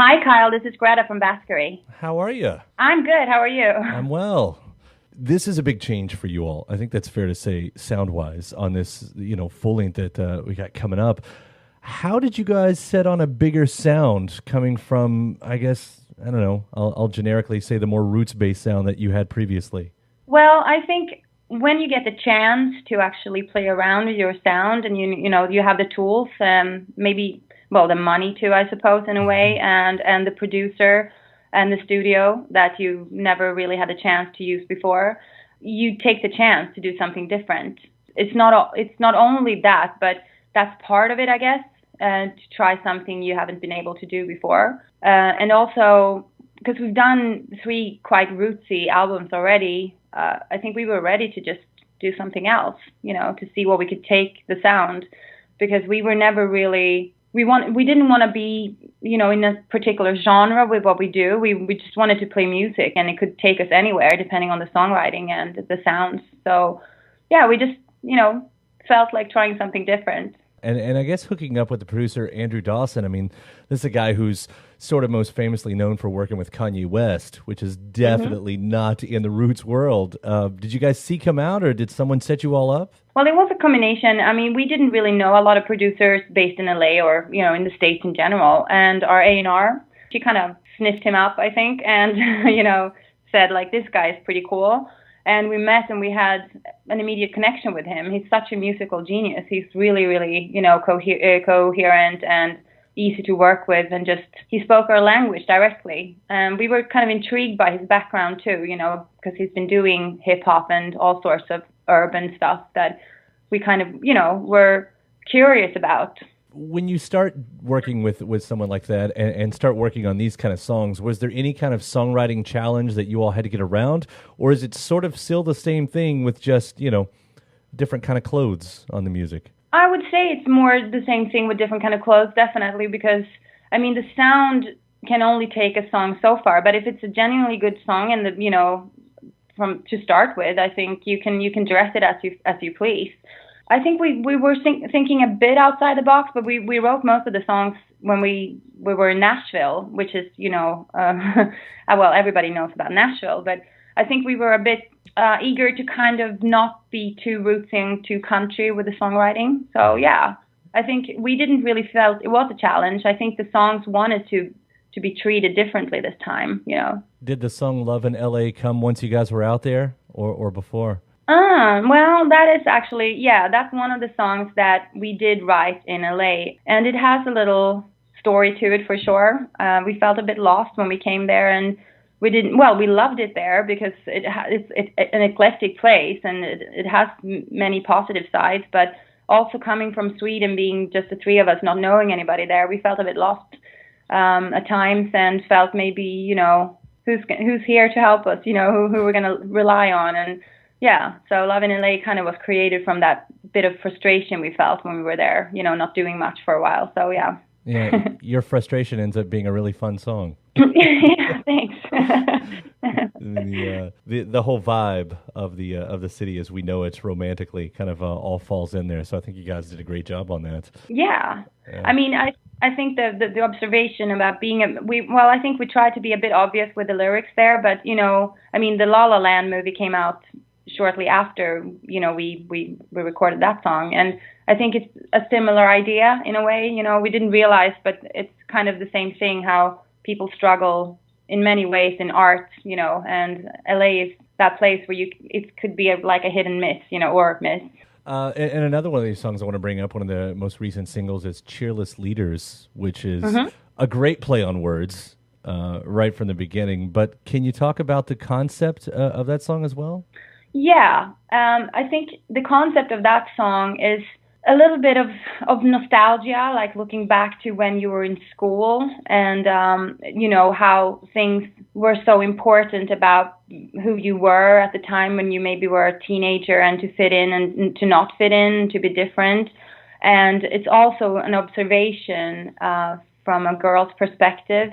Hi, Kyle. This is Greta from Baskery. How are you? I'm good. How are you? I'm well. This is a big change for you all. I think that's fair to say, sound-wise, on this, full length that we got coming up. How did you guys set on a bigger sound coming from, I guess, I don't know, I'll generically say the more roots-based sound that you had previously? Well, I think when you get the chance to actually play around with your sound and you have the tools, maybe the money too, I suppose, in a way, and the producer and the studio that you never really had a chance to use before, you take the chance to do something different. It's not only that, but that's part of it, I guess, to try something you haven't been able to do before. And also, because we've done 3 quite rootsy albums already, I think we were ready to just do something else, to see what we could take the sound, because we were never really, we didn't want to be, in a particular genre with what we do. We just wanted to play music, and it could take us anywhere depending on the songwriting and the sounds. So yeah, we just, felt like trying something different. And I guess hooking up with the producer, Andrew Dawson, I mean, this is a guy who's sort of most famously known for working with Kanye West, which is definitely not in the roots world. Did you guys seek him out, or did someone set you all up? Well, it was a combination. I mean, we didn't really know a lot of producers based in LA or, in the States in general. And our A&R, she kind of sniffed him up, I think, and, said, like, this guy is pretty cool. And we met and we had an immediate connection with him. He's such a musical genius. He's really, really, coherent and easy to work with, and just, he spoke our language directly. And we were kind of intrigued by his background too, because he's been doing hip hop and all sorts of urban stuff that we kind of, were curious about. When you start working with someone like that and start working on these kind of songs, was there any kind of songwriting challenge that you all had to get around? Or is it sort of still the same thing with just, different kind of clothes on the music? I would say it's more the same thing with different kind of clothes, definitely, because, I mean, the sound can only take a song so far, but if it's a genuinely good song and from to start with, I think you can dress it as you please. I think we were thinking a bit outside the box, but we wrote most of the songs when we were in Nashville, which is, well, everybody knows about Nashville, but I think we were a bit eager to kind of not be too rooting to country with the songwriting. So, yeah, I think we didn't really felt it was a challenge. I think the songs wanted to be treated differently this time, Did the song Love in L.A. come once you guys were out there or before? Well, that is actually, that's one of the songs that we did write in LA, and it has a little story to it for sure. We felt a bit lost when we came there, and we loved it there because it's an eclectic place, and it has many positive sides, but also coming from Sweden, being just the 3 of us, not knowing anybody there, we felt a bit lost at times, and felt maybe, who's here to help us, who we're going to rely on. And yeah, so Love in LA kind of was created from that bit of frustration we felt when we were there, not doing much for a while. So yeah. Yeah, your frustration ends up being a really fun song. Yeah, thanks. The whole vibe of the city as we know it romantically kind of all falls in there. So I think you guys did a great job on that. Yeah. I mean, I think the observation about being I think we tried to be a bit obvious with the lyrics there, but I mean, the La movie came out shortly after, we recorded that song. And I think it's a similar idea in a way, we didn't realize, but it's kind of the same thing, how people struggle in many ways in art, and LA is that place where it could be like a hit and miss, or miss. And another one of these songs I want to bring up, one of the most recent singles, is Cheerless Leaders, which is a great play on words right from the beginning. But can you talk about the concept of that song as well? Yeah, I think the concept of that song is a little bit of nostalgia, like looking back to when you were in school and, how things were so important about who you were at the time when you maybe were a teenager, and to fit in and to not fit in, to be different. And it's also an observation from a girl's perspective,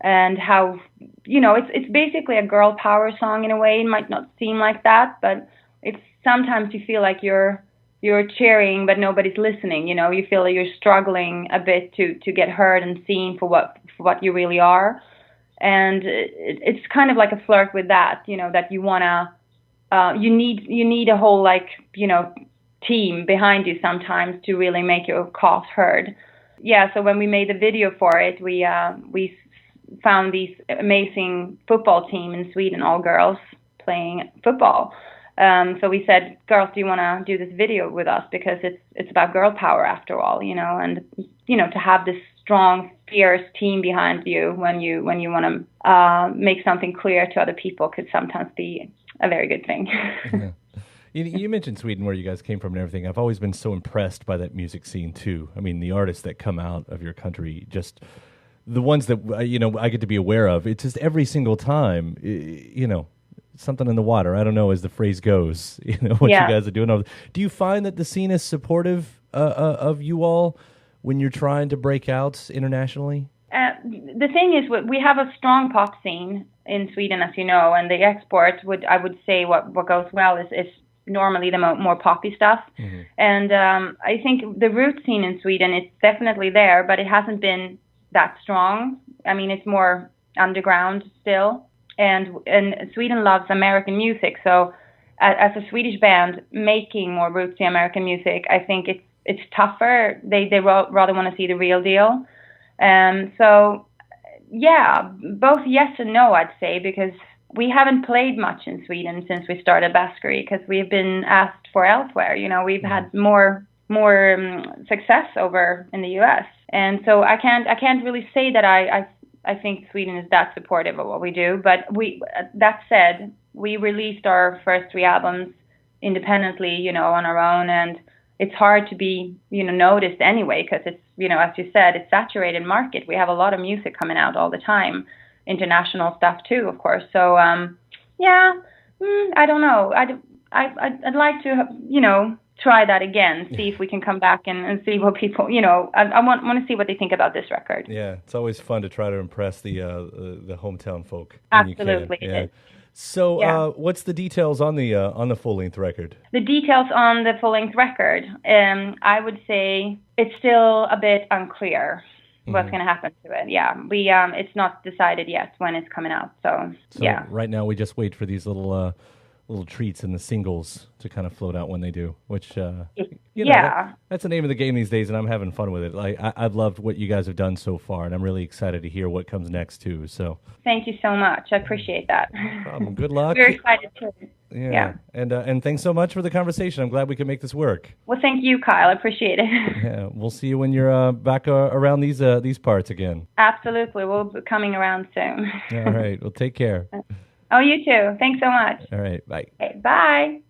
and how, it's basically a girl power song in a way. It might not seem like that, but it's sometimes you feel like you're you're cheering, but nobody's listening. You know, you feel that you're struggling a bit to get heard and seen for what you really are. And it's kind of like a flirt with that, you know, that you wanna, you need a whole, like, you know, team behind you sometimes to really make your cause heard. Yeah. So when we made the video for it, we found these amazing football team in Sweden, all girls playing football. So we said, girls, do you want to do this video with us? Because it's about girl power after all, you know, and, you know, to have this strong, fierce team behind you when you want to make something clear to other people could sometimes be a very good thing. Yeah. You mentioned Sweden, where you guys came from and everything. I've always been so impressed by that music scene too. I mean, the artists that come out of your country, just the ones that, you know, I get to be aware of. It's just every single time, you know, something in the water. I don't know, as the phrase goes, you know, what you guys are doing. Do you find that the scene is supportive of you all when you're trying to break out internationally? The thing is, we have a strong pop scene in Sweden, as you know, and the export I would say what goes well is normally the more poppy stuff. Mm-hmm. And I think the root scene in Sweden is definitely there, but it hasn't been that strong. I mean, it's more underground still. And Sweden loves American music, so as a Swedish band making more rootsy American music, I think it's tougher. They rather want to see the real deal. So yeah, both yes and no, I'd say, because we haven't played much in Sweden since we started Baskery, because we've been asked for elsewhere. You know, we've had more success over in the US, and so I can't really say that I think Sweden is that supportive of what we do. But that said, we released our first 3 albums independently, you know, on our own, and it's hard to be, you know, noticed anyway, because it's, you know, as you said, it's saturated market. We have a lot of music coming out all the time, international stuff too, of course. So yeah, I don't know. I'd like to, you know, try that again, see if we can come back and see what people, you know, I want to see what they think about this record. Yeah, it's always fun to try to impress the hometown folk. Absolutely. Yeah. So what's the details on the full-length record? The details on the full-length record, I would say it's still a bit unclear what's going to happen to it. Yeah, it's not decided yet when it's coming out. So yeah. Right now we just wait for these little treats and the singles to kind of float out when they do, which, you know, that's the name of the game these days, and I'm having fun with it. I've loved what you guys have done so far, and I'm really excited to hear what comes next, too. So thank you so much. I appreciate that. Good luck. We're excited, too. Yeah. And thanks so much for the conversation. I'm glad we could make this work. Well, thank you, Kyle. I appreciate it. Yeah, we'll see you when you're back around these parts again. Absolutely. We'll be coming around soon. All right. Well, take care. Oh, you too. Thanks so much. All right. Bye. Okay, bye.